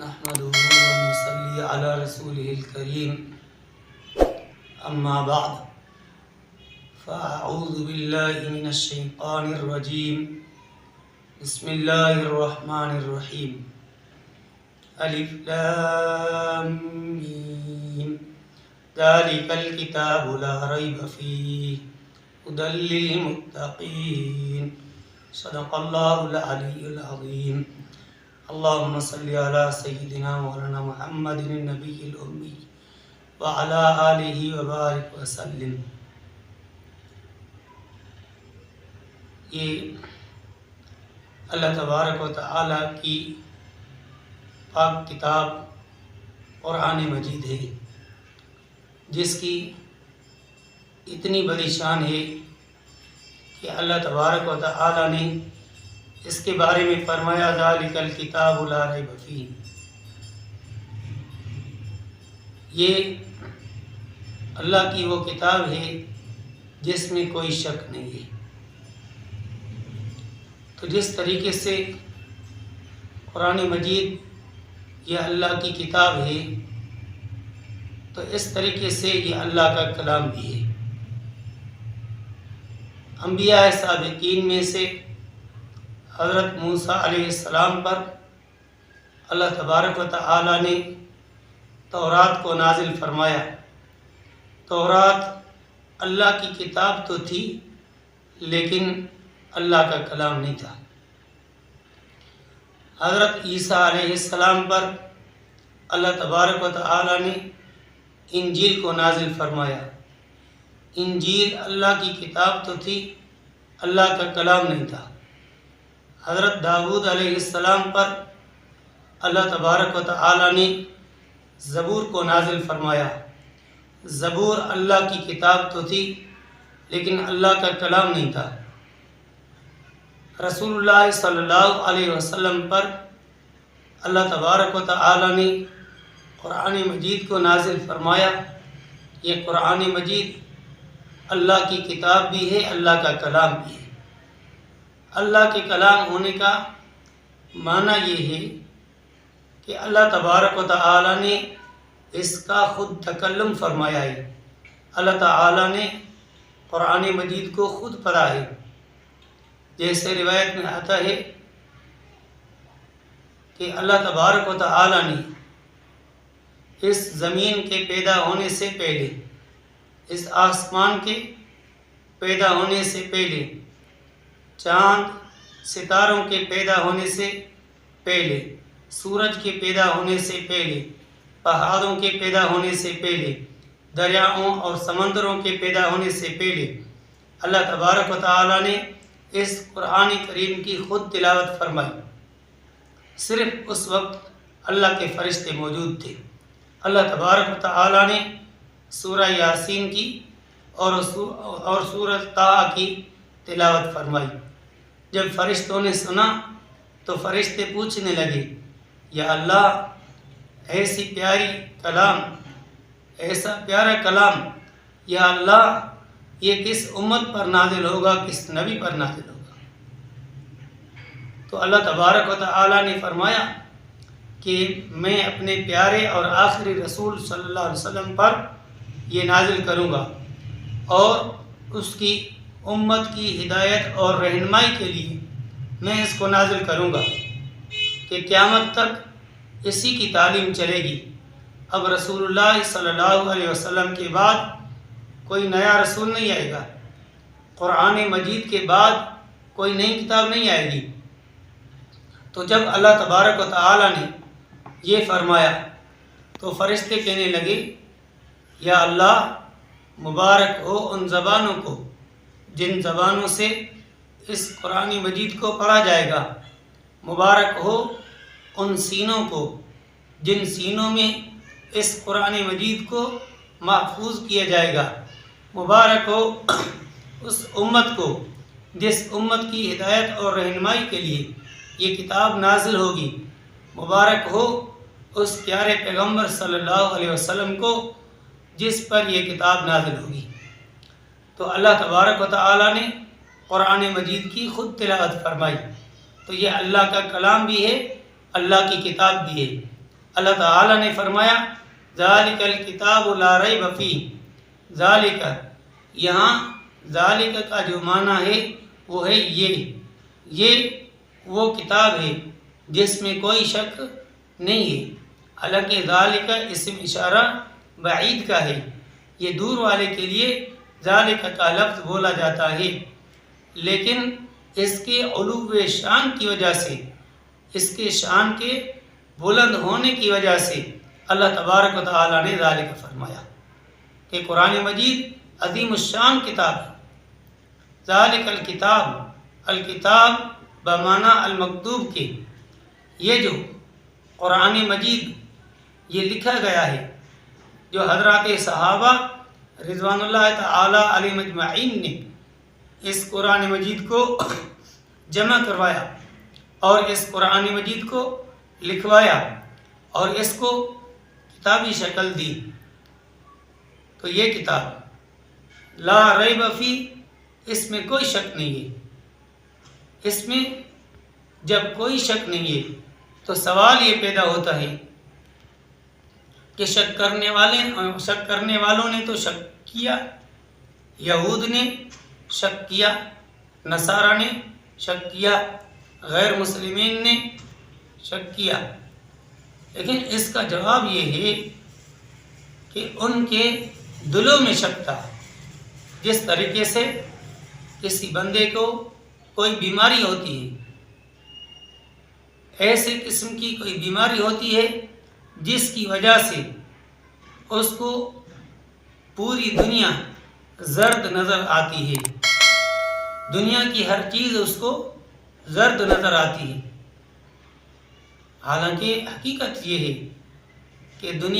نحمده ونصلي على رسوله الكريم أما بعد فأعوذ بالله من الشيطان الرجيم بسم الله الرحمن الرحيم ألف لام ميم ذلك الكتاب لا ريب فيه هدى للمتقين صدق الله العلي العظيم اللهم صل على سيدنا مولانا محمد النبي الأمي وعلى آله وبارك وسلم۔ یہ اللہ تبارک و تعالی کی پاک کتاب قرآن مجید ہے، جس کی اتنی بڑی شان ہے کہ اللہ تبارک و تعالی نے اس کے بارے میں فرمایا ذالک الکتاب لا ریب فیہ، یہ اللہ کی وہ کتاب ہے جس میں کوئی شک نہیں ہے۔ تو جس طریقے سے قرآن مجید یہ اللہ کی کتاب ہے، تو اس طریقے سے یہ اللہ کا کلام بھی ہے۔ انبیاء سابقین میں سے حضرت موسیٰ علیہ السلام پر اللہ تبارک و تعالی نے تورات کو نازل فرمایا۔ تورات اللہ کی کتاب تو تھی، لیکن اللہ کا کلام نہیں تھا۔ حضرت عیسیٰ علیہ السلام پر اللہ تبارک و تعالی نے انجیل کو نازل فرمایا۔ انجیل اللہ کی کتاب تو تھی، اللہ کا کلام نہیں تھا۔ حضرت داؤد علیہ السلام پر اللہ تبارک و تعالی نے زبور کو نازل فرمایا۔ زبور اللہ کی کتاب تو تھی، لیکن اللہ کا کلام نہیں تھا۔ رسول اللہ صلی اللہ علیہ وسلم پر اللہ تبارک و تعالی نے قرآن مجید کو نازل فرمایا۔ یہ قرآن مجید اللہ کی کتاب بھی ہے، اللہ کا کلام بھی ہے۔ اللہ کے کلام ہونے کا معنی یہ ہے کہ اللہ تبارک و تعالی نے اس کا خود تکلم فرمایا ہے۔ اللہ تعالی نے قرآن مجید کو خود پڑھا ہے۔ جیسے روایت میں آتا ہے کہ اللہ تبارک و تعالی نے اس زمین کے پیدا ہونے سے پہلے، اس آسمان کے پیدا ہونے سے پہلے، چاند ستاروں کے پیدا ہونے سے پہلے، سورج کے پیدا ہونے سے پہلے، پہاڑوں کے پیدا ہونے سے پہلے، دریاؤں اور سمندروں کے پیدا ہونے سے پہلے اللہ تبارک و تعالی نے اس قرآن کریم کی خود تلاوت فرمائی۔ صرف اس وقت اللہ کے فرشتے موجود تھے۔ اللہ تبارک و تعالی نے سورہ یاسین کی اور سورہ طٰہٰ کی تلاوت فرمائی۔ جب فرشتوں نے سنا تو فرشتے پوچھنے لگے، یا اللہ، ایسی پیاری کلام، ایسا پیارا کلام، یا اللہ، یہ کس امت پر نازل ہوگا، کس نبی پر نازل ہوگا؟ تو اللہ تبارک و تعالی نے فرمایا کہ میں اپنے پیارے اور آخری رسول صلی اللہ علیہ وسلم پر یہ نازل کروں گا، اور اس کی امت کی ہدایت اور رہنمائی کے لیے میں اس کو نازل کروں گا کہ قیامت تک اسی کی تعلیم چلے گی۔ اب رسول اللہ صلی اللہ علیہ وسلم کے بعد کوئی نیا رسول نہیں آئے گا، قرآن مجید کے بعد کوئی نئی کتاب نہیں آئے گی۔ تو جب اللہ تبارک و تعالی نے یہ فرمایا تو فرشتے کہنے لگے، یا اللہ، مبارک ہو ان زبانوں کو جن زبانوں سے اس قرآن مجید کو پڑھا جائے گا، مبارک ہو ان سینوں کو جن سینوں میں اس قرآن مجید کو محفوظ کیا جائے گا، مبارک ہو اس امت کو جس امت کی ہدایت اور رہنمائی کے لیے یہ کتاب نازل ہوگی، مبارک ہو اس پیارے پیغمبر صلی اللہ علیہ وسلم کو جس پر یہ کتاب نازل ہوگی۔ تو اللہ تبارک و تعالی نے قرآن مجید کی خود تلاوت فرمائی۔ تو یہ اللہ کا کلام بھی ہے، اللہ کی کتاب بھی ہے۔ اللہ تعالیٰ نے فرمایا ذالک الکتاب لا ریب فیہ، ذالک، یہاں ذالک کا جو معنی ہے وہ ہے یہ وہ کتاب ہے جس میں کوئی شک نہیں ہے۔ حالانکہ ذالک اسم اشارہ بعید کا ہے، یہ دور والے کے لیے ذالک کا لفظ بولا جاتا ہے، لیکن اس کے علو شان کی وجہ سے، اس کے شان کے بلند ہونے کی وجہ سے اللہ تبارک و تعالیٰ نے ذالک فرمایا کہ قرآن مجید عظیم الشان کتاب ہے۔ ذالک الکتاب، الکتاب بمعنی المکتوب کے، یہ جو قرآن مجید یہ لکھا گیا ہے، جو حضرات صحابہ رضوان اللہ تعالی علیہم اجمعین نے اس قرآن مجید کو جمع کروایا اور اس قرآن مجید کو لکھوایا اور اس کو کتابی شکل دی، تو یہ کتاب لا ریب فی، اس میں کوئی شک نہیں ہے۔ اس میں جب کوئی شک نہیں ہے تو سوال یہ پیدا ہوتا ہے کہ شک کرنے والوں نے تو شک کیا، یہود نے شک کیا، نصارہ نے شک کیا، غیر مسلمین نے شک کیا، لیکن اس کا جواب یہ ہے کہ ان کے دلوں میں شک تھا۔ جس طریقے سے کسی بندے کو کوئی بیماری ہوتی ہے، ایسے قسم کی کوئی بیماری ہوتی ہے جس کی وجہ سے اس کو پوری دنیا زرد نظر آتی ہے، دنیا کی ہر چیز اس کو زرد نظر آتی ہے، حالانکہ حقیقت یہ ہے کہ دنیا